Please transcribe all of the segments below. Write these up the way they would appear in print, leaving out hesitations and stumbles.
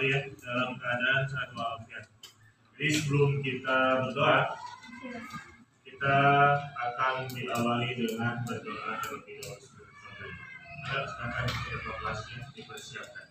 kembali ya dalam keadaan sehat walafiat. Jadi sebelum kita berdoa, kita akan diawali dengan berdoa terlebih dahulu. Silakan kelasnya dipersiapkan.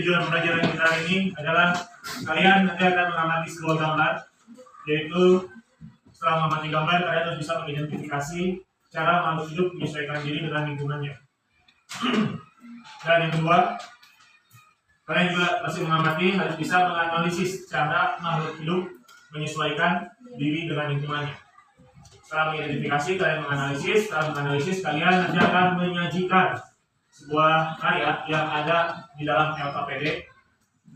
Tujuan pelajaran kita ini adalah kalian nanti akan mengamati sebuah gambar, yaitu setelah mengamati gambar kalian harus bisa mengidentifikasi cara makhluk hidup menyesuaikan diri dengan lingkungannya. Dan yang kedua, kalian juga masih mengamati harus bisa menganalisis cara makhluk hidup menyesuaikan diri dengan lingkungannya. Setelah mengidentifikasi, kalian menganalisis. Setelah menganalisis, kalian nanti akan menyajikan sebuah karya yang ada di dalam LKPD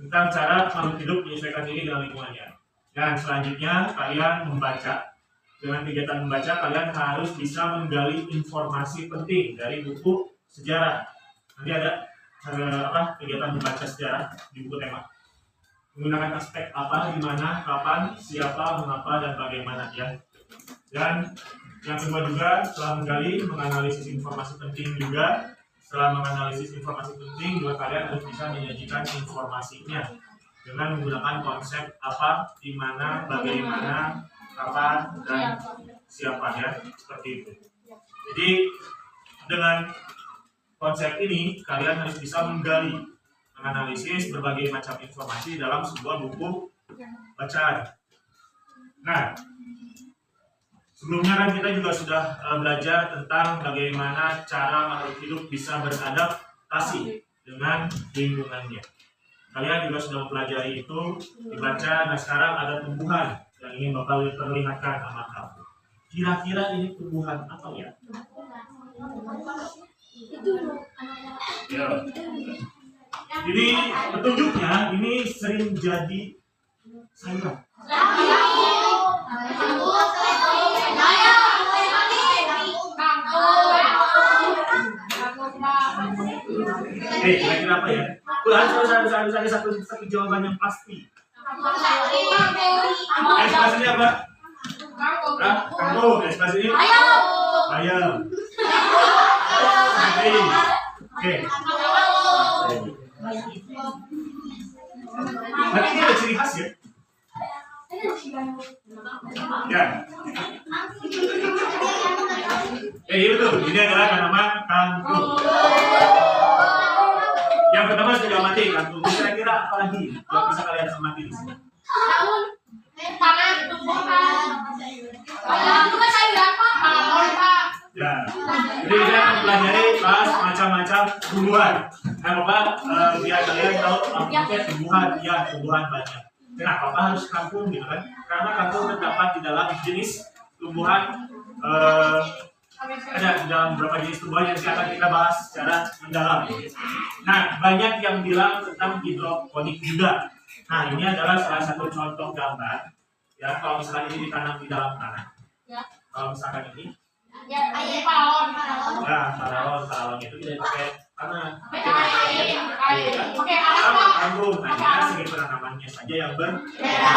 tentang cara makhluk hidup menyesuaikan diri dengan lingkungannya. Dan selanjutnya kalian membaca. Dengan kegiatan membaca, kalian harus bisa menggali informasi penting dari buku sejarah. Nanti ada kegiatan membaca sejarah di buku tema. Menggunakan aspek apa, di mana, kapan, siapa, mengapa, dan bagaimana ya. Dan yang kedua juga setelah menggali, menganalisis informasi penting juga. Setelah menganalisis informasi penting, juga kalian harus bisa menyajikan informasinya dengan menggunakan konsep apa, di mana, bagaimana, kapan, dan siapa ya, seperti itu. Jadi dengan konsep ini kalian harus bisa menggali, menganalisis berbagai macam informasi dalam sebuah buku bacaan. Nah, sebelumnya kan kita juga sudah belajar tentang bagaimana cara makhluk hidup bisa beradaptasi dengan lingkungannya. Kalian juga sudah mempelajari itu dibaca. Nah sekarang ada tumbuhan yang ingin bakal diperlihatkan sama kamu. Kira-kira ini tumbuhan apa ya? Ya. Jadi petunjuknya ini sering jadi sayuran. Kira-kira apa ya? Harus ada satu jawaban yang pasti. Ekspresinya apa? Kangkung. Ekspresinya? Ayam. Oke. Berarti ini ada ciri khas ya? Ya. Iya betul. Ini adalah tanaman kangkung. Yang pertama sudah mati kangkung. Kira-kira apa lagi yang bisa kalian amati di sini? Daun, tangan, tumbuhan. Itu kan sayuran Pak. Ya. Jadi kita akan pelajari bahas macam-macam tumbuhan. Nah, Bapak biar kalian tahu apa tumbuhan. Ya, tumbuhan banyak. Kenapa Bapak harus kangkung gitu kan? Karena kangkung terdapat di dalam jenis tumbuhan ada di dalam beberapa jenis tumbuhan yang akan kita bahas secara mendalam. Nah, banyak yang bilang tentang hidroponik juga. Nah, ini adalah salah satu contoh gambar. Ya, kalau misalkan ini ditanam di dalam tanah. Ya. Kalau misalkan ini, Ya, paralon. ya, paralon itu tidak pakai tanah. Pakai air. Pakai alat. kampung, hanya segi penanamannya saja yang berbeda.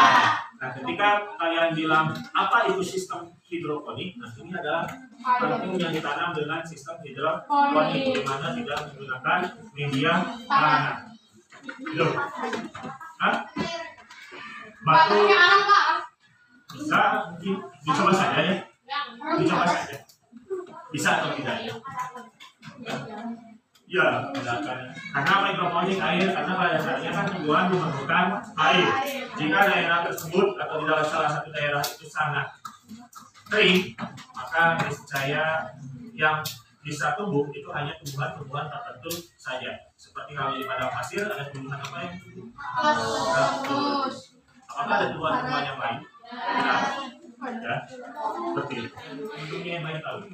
Nah, ketika kalian bilang apa itu sistem hidroponik, nah ini adalah kangkung yang ditanam dengan sistem hidroponik, di mana tidak menggunakan media tanah. Gitu. Hah? Batu bisa, mungkin dicoba saja ya. Dicoba saja. Bisa atau tidak? Ya, tidak. Karena hidroponik air, karena pada dasarnya kan tumbuhan memerlukan air. Jika daerah tersebut atau di dalam salah satu daerah itu sangat kering, maka niscaya yang bisa tumbuh itu hanya tumbuhan-tumbuhan tertentu saja. Seperti kalau di padang pasir ada tumbuhan apa yang tumbuh? Apakah ada tumbuhan-tumbuhan yang lain? Ya, seperti itu. Untungnya yang lain tahu.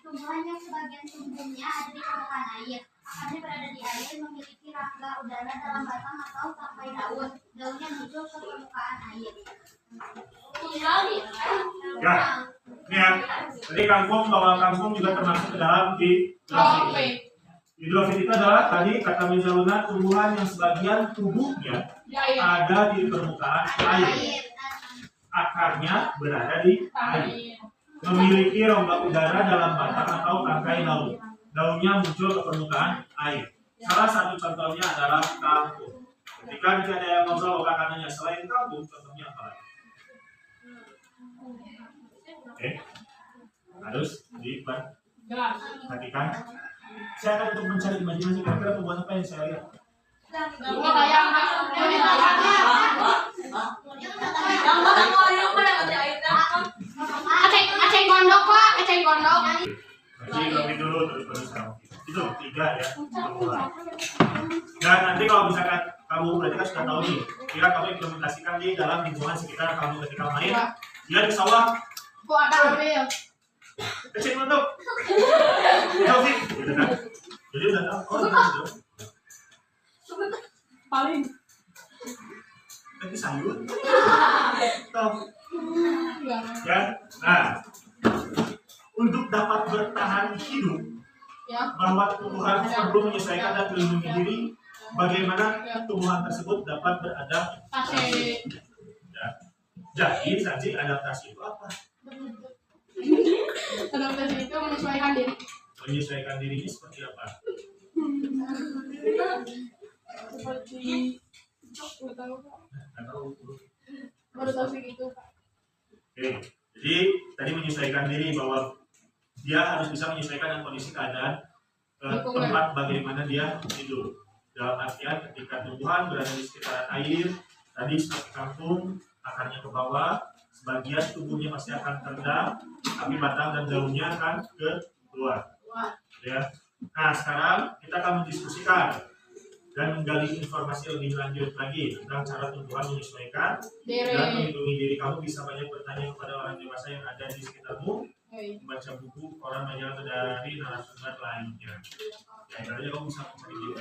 Tumbuhan yang sebagian tumbuhnya ada di permukaan air, akarnya berada di air, memiliki rangka udara dalam batang atau tangkai daun. Daunnya muncul ke permukaan air. Ya, ini ya. Jadi kangkung, bahwa kangkung juga termasuk ke dalam hidrofit. Hidrofit itu adalah tadi kata Mizaluna, tumbuhan yang sebagian tubuhnya ada di permukaan air. Akarnya berada di air, memiliki rongga udara dalam batang atau tangkai daun. Daunnya muncul ke permukaan air. Salah satu contohnya adalah kangkung. Ketika tidak ada yang ngobrol makanannya selain kangkung, contohnya apa lagi? Oke, harus diperhatikan. Saya akan untuk mencari imajinasi kira-kira tumbuhan apa yang saya lihat. Aceng gondok Pak, aceng gondok. Jadi kami dulu terus itu 3 ya tumbuhan. Dan nanti kalau misalkan kamu berarti kan sudah tahu nih, kira kamu implementasikan di dalam lingkungan sekitar kamu ketika main, dia di sawah. Kok ada ambil? Aceng gondok. Taufik, gitu kan? Jadi udah tahu. Oh, gitu. Paling Tapi sayur. Tahu. Ya. Nah, untuk dapat bertahan hidup, bahwa tumbuhan perlu menyesuaikan dan melindungi diri. Bagaimana tumbuhan tersebut dapat beradaptasi? Ya. Jadi, saji adaptasi itu apa? adaptasi itu menyesuaikan diri. Menyesuaikan dirinya seperti apa? Seperti baru tahu gitu. Oke, jadi tadi menyesuaikan diri bahwa dia harus bisa menyesuaikan dengan kondisi keadaan tempat bagaimana dia hidup. Dalam artian ketika tumbuhan berada di sekitaran air, tadi seperti kangkung, akarnya ke bawah, sebagian tubuhnya pasti akan terendam, tapi batang dan daunnya akan keluar. Ya. Nah, sekarang kita akan mendiskusikan dan menggali informasi lebih lanjut lagi tentang cara tumbuhan menyesuaikan dan melindungi diri. Kamu bisa banyak bertanya kepada orang dewasa yang ada di sekitarmu, membaca buku, koran, majalah, dari narasumber lainnya. Ya, akhirnya kamu bisa mencari juga.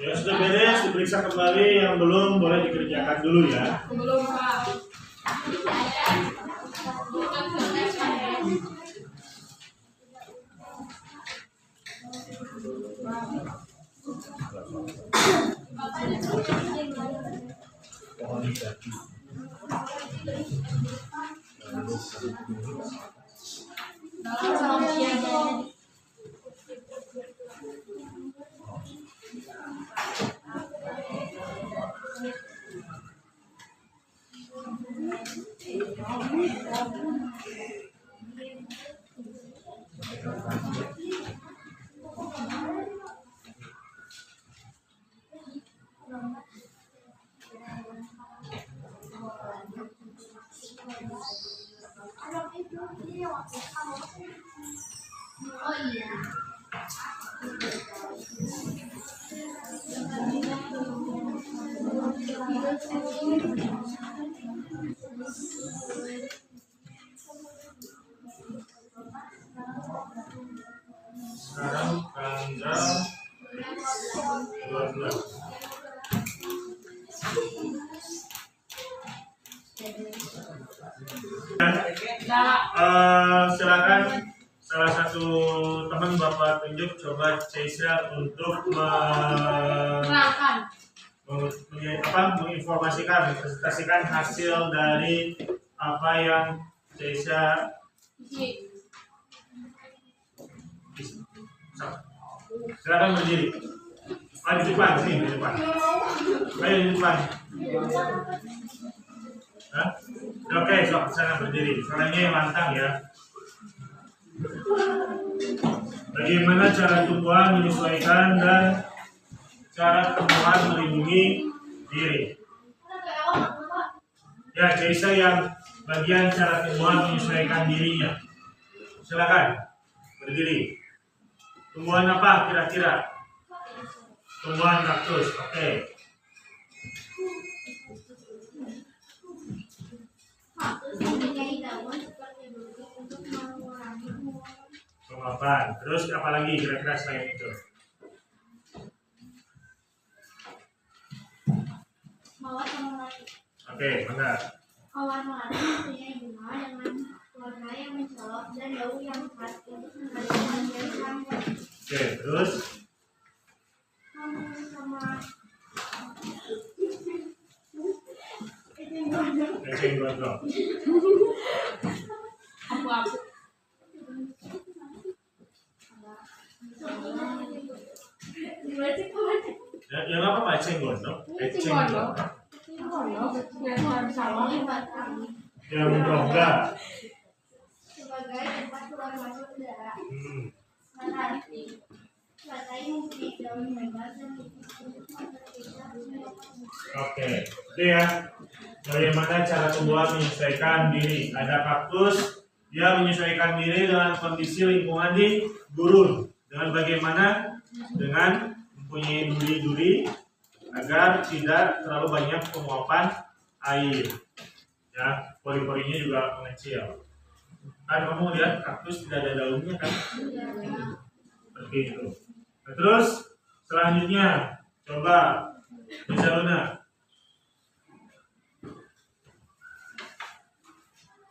Ya, sudah beres, diperiksa kembali. Yang belum boleh dikerjakan dulu ya. Belum Pak. Sekarang tanggal 12. Silakan salah satu teman Bapak tunjuk, coba Caesar untuk menginformasikan, presentasikan hasil dari apa yang Caesar. Silakan berdiri. Di depan, sini di depan. Ayo di depan. Hah? Oke, sok sana berdiri. Suaranya yang lantang ya. Bagaimana cara tumbuhan menyesuaikan dan cara tumbuhan melindungi diri? Ya, Caesar yang bagian cara tumbuhan menyesuaikan dirinya. Silakan berdiri. Tumbuhan apa kira-kira? Tumbuhan kaktus. Oke. Kaktus mempunyai daun seperti duri untuk mengurangi Penguapan. Terus apa lagi kira-kira selain itu? mawar melati. Oke, bangga. Mawar melati mempunyai bunga dengan warna yang mencolok dan daun yang khas untuk menghasilkan dari rambut. Oke, terus? Eceng gondok. Apu-apu. Yang apa Pak eceng gondok? Eceng gondok. Yang rongga. Sebagai tempat keluar masuk udara. Matahari mempunyai daun lebar dan Oke, itu ya. Bagaimana cara tumbuhan menyesuaikan diri? Ada kaktus, dia menyesuaikan diri dengan kondisi lingkungan di gurun. Dengan bagaimana? Dengan mempunyai duri-duri agar tidak terlalu banyak penguapan air. Ya, pori-porinya juga mengecil. Kan kamu lihat kaktus tidak ada daunnya kan? Seperti itu. Nah, terus selanjutnya coba Luna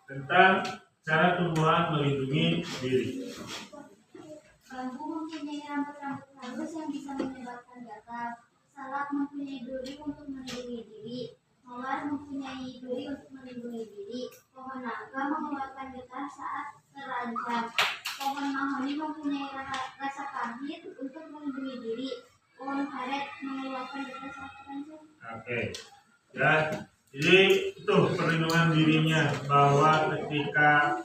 tentang cara tumbuhan melindungi diri. bambu mempunyai rambut-rambut halus yang bisa menyebabkan gatal. Salak mempunyai duri untuk melindungi diri. Mawar mempunyai duri untuk melindungi diri. Pohon nangka mengeluarkan getah saat terancam. Pohon mahoni mempunyai rasa pahit untuk melindungi diri. Pohon karet mengeluarkan getah saat terancam. Oke, ya. Jadi itu perlindungan dirinya, bahwa ketika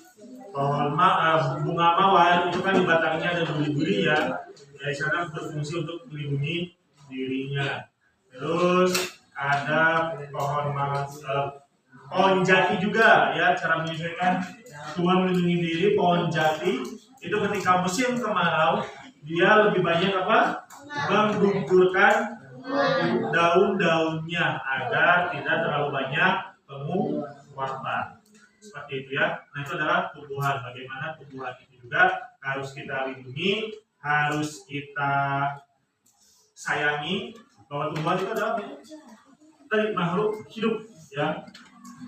bunga mawar itu kan di batangnya ada duri-duri ya, dari sana berfungsi untuk melindungi dirinya. Terus ada pohon jati juga ya, cara menyesuaikan tumbuhan melindungi diri. Pohon jati itu ketika musim kemarau dia lebih banyak apa? Menggugurkan daun-daunnya agar tidak terlalu banyak penguapan. Seperti itu ya. Nah, itu adalah tumbuhan. Bagaimana tumbuhan itu juga harus kita lindungi, harus kita sayangi, bahwa tumbuhan itu adalah makhluk hidup ya.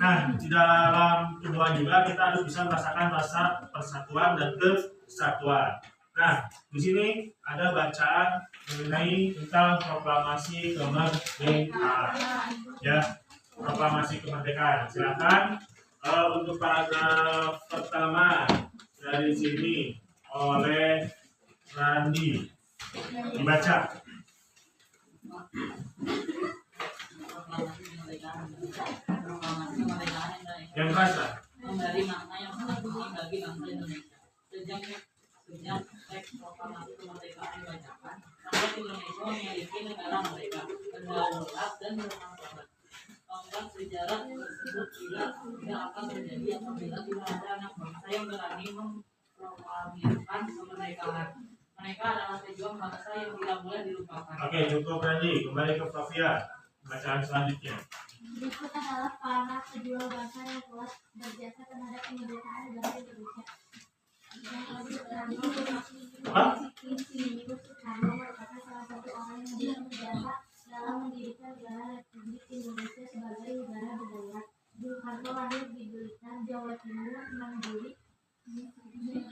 Nah, di dalam tumbuhan juga kita harus bisa merasakan rasa persatuan dan kesatuan. Nah, di sini ada bacaan mengenai tentang proklamasi kemerdekaan. Ya, proklamasi kemerdekaan. Silakan untuk paragraf pertama dari sini oleh Randi dibaca. Yang keras memberi makna yang sangat penting bagi bangsa Indonesia. Sejak teks proklamasi kemerdekaan dibacakan, rakyat Indonesia memiliki negara mereka, berdaulat dan bermartabat. Tonggak sejarah tersebut tidak akan terjadi apabila tidak ada anak bangsa yang berani memproklamirkan kemerdekaan. Mereka adalah pejuang bangsa yang tidak boleh dilupakan. Oke, cukup Randi. Kembali ke Flavia. Bacaan selanjutnya. Berikut adalah para pejuang bangsa yang telah berjasa terhadap kemerdekaan negara Indonesia. Soekarno merupakan salah satu orang yang berjasa dalam mendirikan negara Republik Indonesia sebagai negara berdaulat. Bung Karno lahir di Blitar, Jawa Timur 6 Juli 1901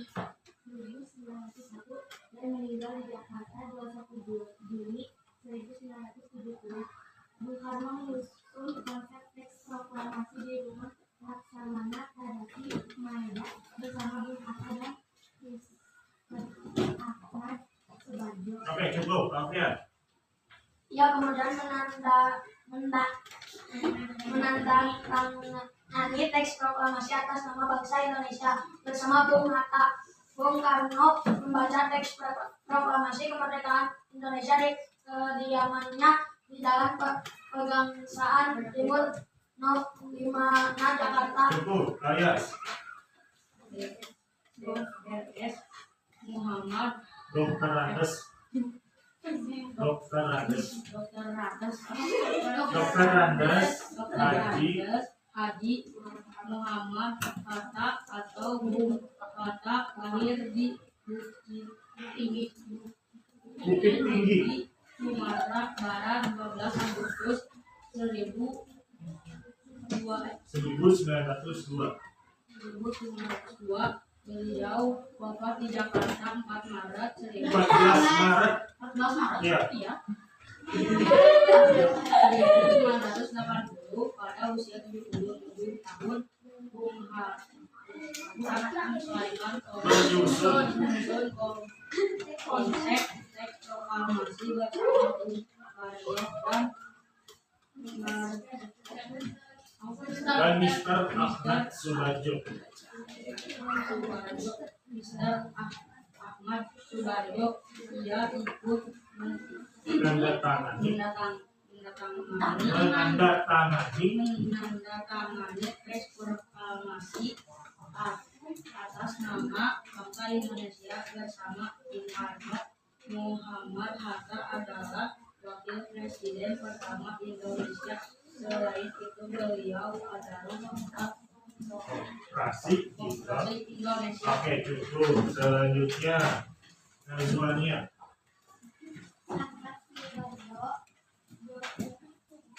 dan meninggal di Jakarta 21 Juni 1970. Bung Karno menyusun konsep teks proklamasi di rumah Laksamana Tadapi Maeda bersama Bung Hatta dan Ahmad Subarjo. Oke, cukup, Alfian. Ia kemudian menandatangani teks proklamasi atas nama bangsa Indonesia bersama Bung Hatta. Bung Karno membaca teks proklamasi kemerdekaan Indonesia di kediamannya di Jalan Pegangsaan Timur No. 5 Jakarta. Cukup, Ayas. RS Muhammad Dr. Randes. Dr. Randes. Dr. Randes Dr. Randes. Haji. Haji Muhammad Hatta atau Bung Hatta lahir di Bukit Tinggi. Sumatera Barat 12 Agustus 1902. Beliau wafat di Jakarta 4 Maret 14 Maret. 14 Maret Iya. ya. 1980 pada usia 77 tahun Bung Hatta menyesuaikan konsep teks proklamasi bersama Bung Karno Dan Mr. Ahmad Subarjo. Mr. Ahmad Subarjo dia ikut Menandatangani teks proklamasi atas nama bangsa Indonesia bersama Bung Karno. Muhammad Hatta adalah wakil presiden pertama Indonesia. Selain itu beliau adalah Rasik Indonesia. Oke, cukup. Selanjutnya Nazwania.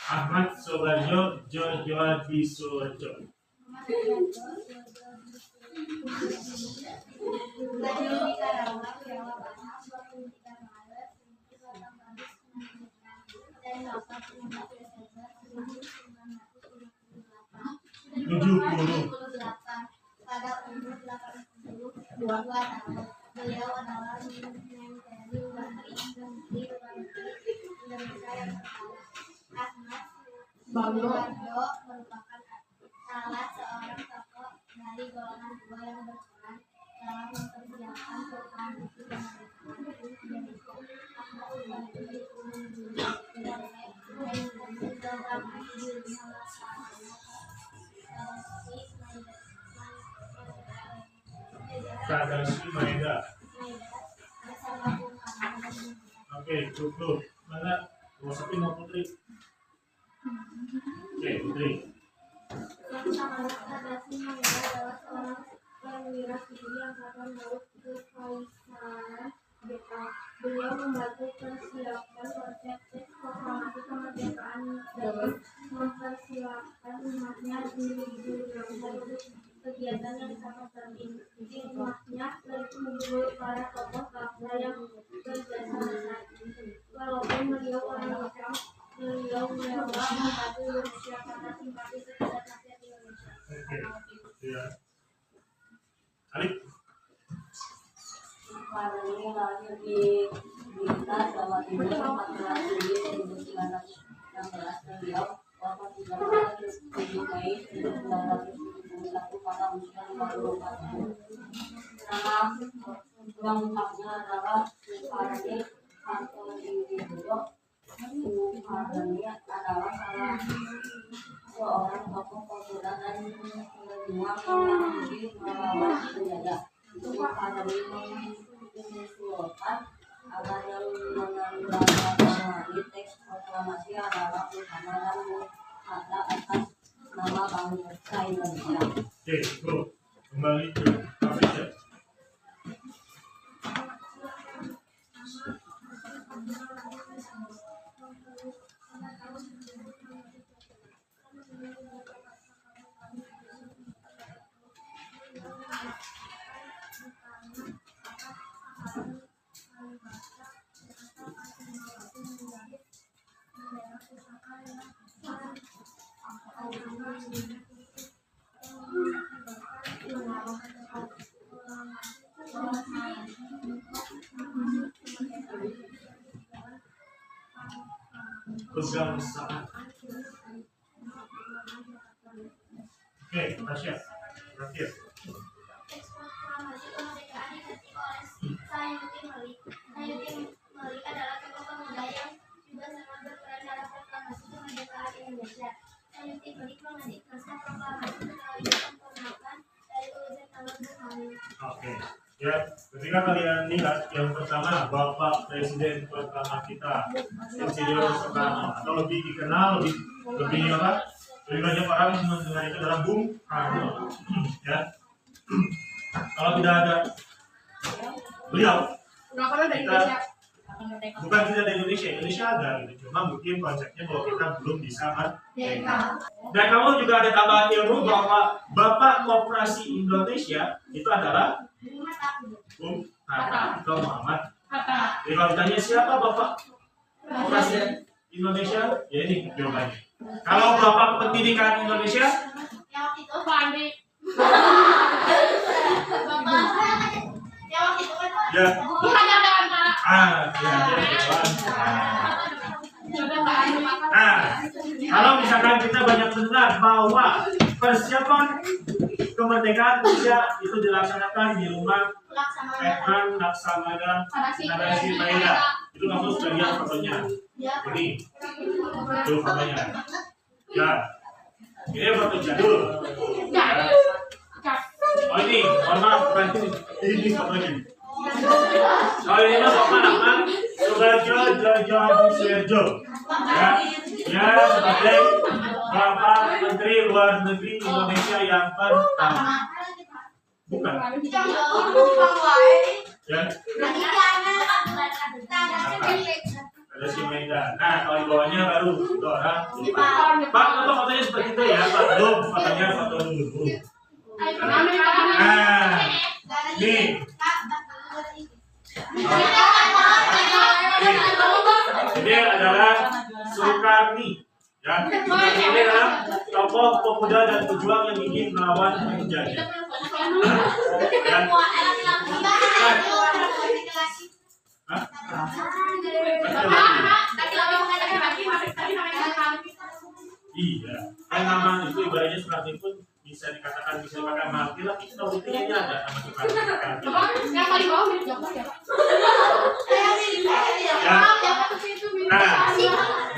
Ahmad Subarjo, Jojo Disurjo. Lahir di Karawang, Jawa Barat, 23 Maret 1999 dan wafat 15 Desember 1978 pada umur 82 tahun. Beliau adalah Menteri Luar Negeri Indonesia yang pertama. Ahmad Subarjo merupakan salah seorang tokoh dari golongan tua yang berperan dalam memperjuangkan proklamasi kemerdekaan Indonesia. Ahmad Subarjo ditunjuk sebagai menjadi proklamasi di rumah Laksamana Tadapi Maeda. bersama Bung Karno dan Bung Hatta. Oke, cukup. Mana? Wasapin mau Putri. Oke, Putri. Yang sangat Tadapi Maeda adalah seorang perwira sipil Angkatan Laut Kekaisaran Jepang. Beliau membantu persiapan konsep teks proklamasi kemerdekaan dan mempersilahkan umatnya untuk kegiatan yang sangat penting. Umatnya berkumpul para tokoh bangsa yang berjasa besar. Walaupun beliau orang Jepang, beliau rela membantu Indonesia karena simpati terhadap rakyat Indonesia. Oke. Ya. Alif. Soekarno lahir di Blitar, Jawa Timur 14 Juli 1916. Beliau wafat di Jakarta 7 Mei 1971 pada usia 54 tahun. Nama lengkapnya adalah Soekarno Hattoyudilo. Soekarno adalah salah seorang tokoh pemuda dan pejuang yang ingin melawan penjajah. Soekarno mengusulkan agar yang menandatangani teks proklamasi adalah Bung Karno dan Bung Hatta nama bangsa Indonesia. Oke, bro. Kembali ke topik ya. Kebangsaan. Oke, Tasya. Terakhir. Teks proklamasi kemerdekaan diketik oleh Sayuti Melik. Sayuti Melik adalah tokoh pemuda yang juga sangat berperan dalam proklamasi kemerdekaan Indonesia. Sayuti Melik mengetik naskah proklamasi setelah disempurnakan dari tulisan tangan Bung Karno. Oke. Ya, ketika kalian lihat yang pertama Bapak Presiden pertama kita Insinyur Soekarno, atau lebih dikenal lebih apa? Lebih banyak orang mendengar itu adalah Bung Karno. Ya. Kalau tidak ada beliau, kita bukan tidak ada Indonesia ada gitu. Cuma mungkin konsepnya bahwa kita belum bisa merdeka. Dan kamu juga ada tambahan ilmu bahwa Bapak Koperasi Indonesia itu adalah Bung Hatta atau Muhammad Hatta. Jadi kalau ditanya siapa Bapak Koperasi Indonesia, ya ini jawabannya. Kalau Bapak Pendidikan Indonesia, Yang waktu itu Pak Andi. Bapak yang waktu itu kan ya, Bukan yang antara. Nah, kalau misalkan kita banyak mendengar bahwa persiapan kemerdekaan Indonesia itu dilaksanakan di rumah Etnan Laksamana Narasi Maeda, itu kamu sudah lihat fotonya. Ini, itu fotonya. Ya, ini foto jadul. Oh ini, mohon maaf, bukan ini fotonya. Oh ini mah Bapak nama Subarjo Jojo Suerjo. Ya, sebagai Bapak Menteri Luar Negeri Indonesia yang pertama. Bukan. Ya, ada si Medan. Nah, kalau di bawahnya baru itu orang. Pak, fotonya seperti itu ya, Pak. Belum, fotonya foto dulu. Nah, nih. Ini adalah Soekarni. Ya, ini adalah tokoh pemuda dan pejuang yang ingin melawan penjajah. Ya. Hah? Iya, kan nama itu ibaratnya Soekarni pun bisa dikatakan bisa dipakai mati lah. Kita buktinya ini ada nama Soekarni. Yang paling bawah mirip Joko ya. Ya. Nah,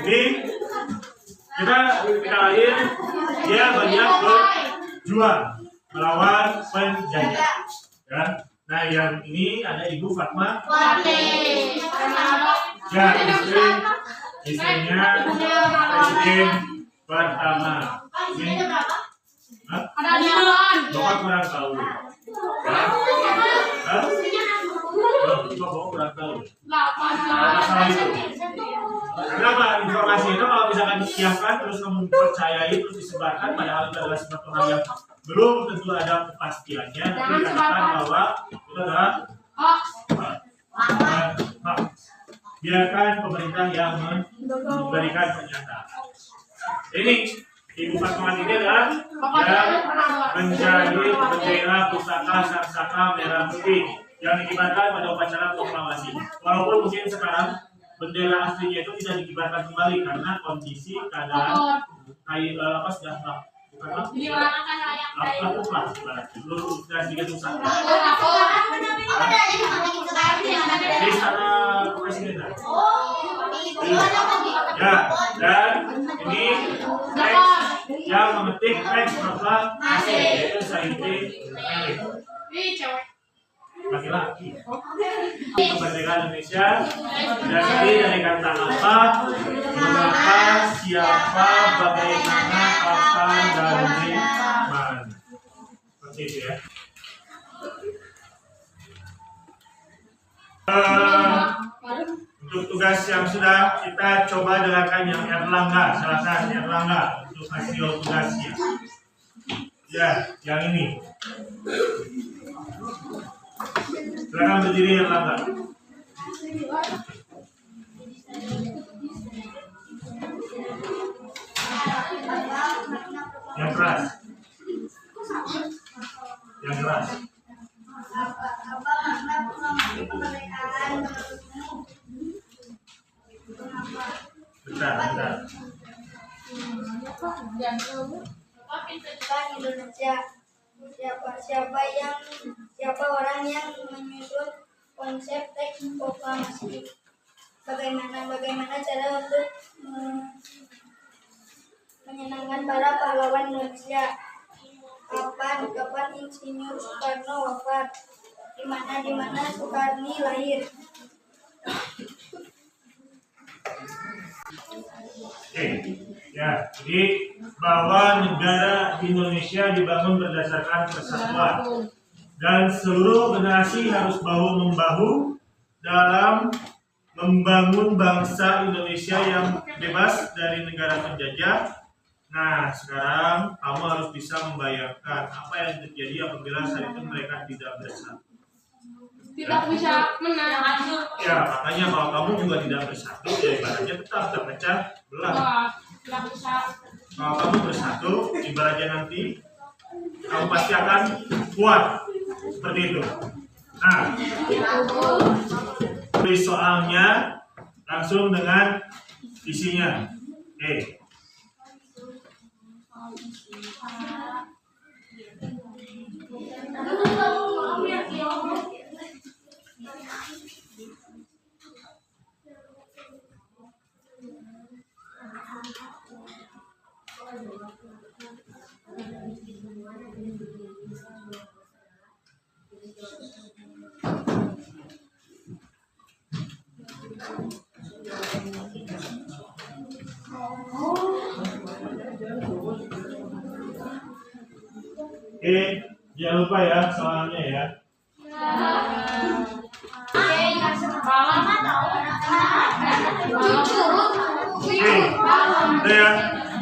ini kita lahir dia banyak berjuang melawan penjajah. Ya. Nah, yang ini ada Ibu Fatma. Ya, istrinya Presiden pertama. Ini, hah? Ada 5. Bapak kurang tahu. Ya. Hah? Bapak kurang tahu. 8. Masalah itu. Kenapa informasi itu kalau misalkan disiapkan terus kamu percayai terus disebarkan padahal itu adalah sebuah hal yang belum tentu ada kepastiannya, tapi dikatakan bahwa itu adalah hoax. Biarkan pemerintah yang memberikan pernyataan. Ini Ibu Fatma ini adalah yang menjadi bendera pusaka saksaka merah putih yang dikibarkan pada upacara proklamasi. Walaupun mungkin sekarang bendera aslinya itu tidak dikibarkan kembali karena kondisi keadaan apa sudah bukan lapuk lah dulu sudah sedikit rusak. Di sana presidenan. Ya, dan ini teks yang memetik teks proklamasi yaitu Sayuti Melik. Laki-laki. Kemerdekaan Indonesia didasari dari kata apa, mengapa, siapa, bagaimana, kapan, dan di mana. Seperti itu ya. Untuk tugas yang sudah kita coba dengarkan yang Erlangga, silakan Erlangga untuk hasil tugasnya. Ya, yang ini. Silakan berdiri Erlangga. Yang keras. Yang keras. Apa makna kemerdekaan menurutmu? Bentar. Kan Indonesia. Siapa orang yang menyusun konsep teks proklamasi? Bagaimana cara untuk menyenangkan para pahlawan Indonesia? Kapan Insinyur Soekarno wafat? Di mana Soekarni lahir? Oke, ya, jadi bahwa negara Indonesia dibangun berdasarkan persatuan dan seluruh generasi harus bahu-membahu dalam membangun bangsa Indonesia yang bebas dari negara penjajah. Nah, sekarang kamu harus bisa membayangkan apa yang terjadi apabila saat itu mereka tidak bersatu. Tidak bisa menang. Ya, makanya kalau kamu juga tidak bersatu, ya ibaratnya tetap terpecah belah. Tidak bisa. Kalau kamu bersatu, ibaratnya nanti kamu pasti akan kuat seperti itu. Nah, tulis soalnya langsung dengan isinya. Oke. Oke, jangan lupa ya soalnya ya. Oke, itu ya.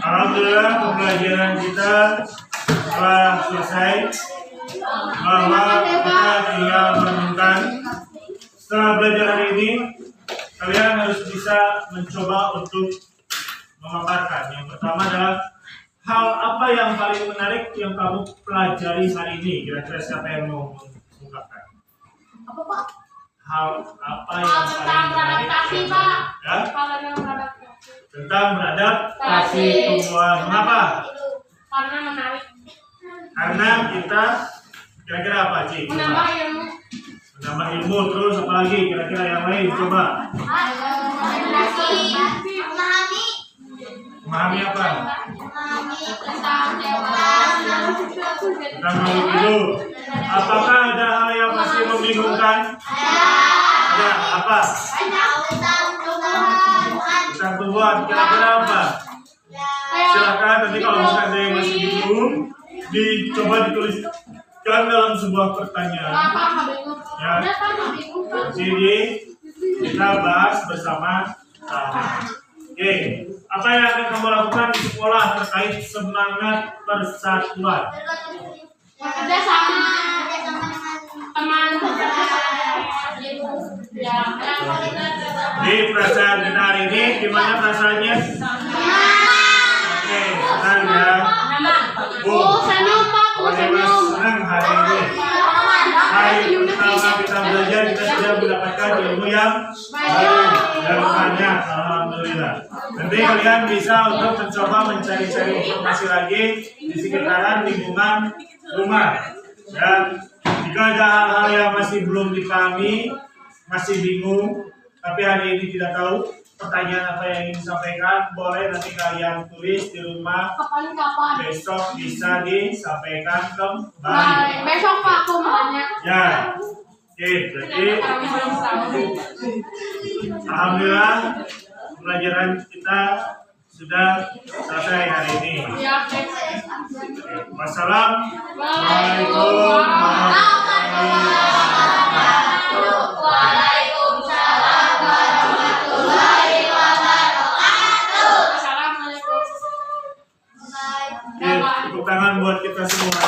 Alhamdulillah pembelajaran kita telah selesai. Bahwa kita tinggal merenungkan. Setelah belajar hari ini, kalian harus bisa mencoba untuk memaparkan. Yang pertama adalah hal apa yang paling menarik yang kamu pelajari hari ini? Kira-kira siapa yang mau mengungkapkan? Apa Pak? Hal apa yang paling menarik? Ya? Tentang beradaptasi tumbuhan. Mengapa? Karena menarik. Karena kita kira-kira apa, Ci? Menambah ilmu. Menambah ilmu, terus apa lagi? Kira-kira yang lain, coba. Memahami apa? Tentang makhluk hidup. Apakah ada hal yang masih membingungkan? Ada. Apa? Tentang tumbuhan. Kira-kira apa? Silakan nanti kalau misalkan ada yang masih bingung, dicoba dituliskan dalam sebuah pertanyaan. Ya. Jadi kita bahas bersama-sama. Oke, apa yang akan kamu lakukan di sekolah terkait semangat persatuan? Bekerja sama teman. Di perasaan kita hari ini, gimana perasaannya? Oke, senang ya. Bu, Senyum Pak, senyum. senang hari ini. Hari pertama kita belajar, kita sudah mendapatkan ilmu yang baru dan banyak, alhamdulillah. Nanti kalian bisa untuk mencoba mencari-cari informasi lagi di sekitaran lingkungan rumah. Dan jika ada hal-hal yang masih belum dipahami, masih bingung, tapi hari ini tidak tahu pertanyaan apa yang ingin disampaikan, boleh nanti kalian tulis di rumah. Kapan? Besok bisa disampaikan kembali. Baik, besok Pak aku mau tanya. Ya, oke, berarti alhamdulillah pelajaran kita sudah selesai hari ini. Ya, oke. Wassalamualaikum warahmatullahi wabarakatuh. Waalaikumsalam warahmatullahi wabarakatuh. Assalamualaikum. Bye. Oke, tepuk tangan buat kita semua.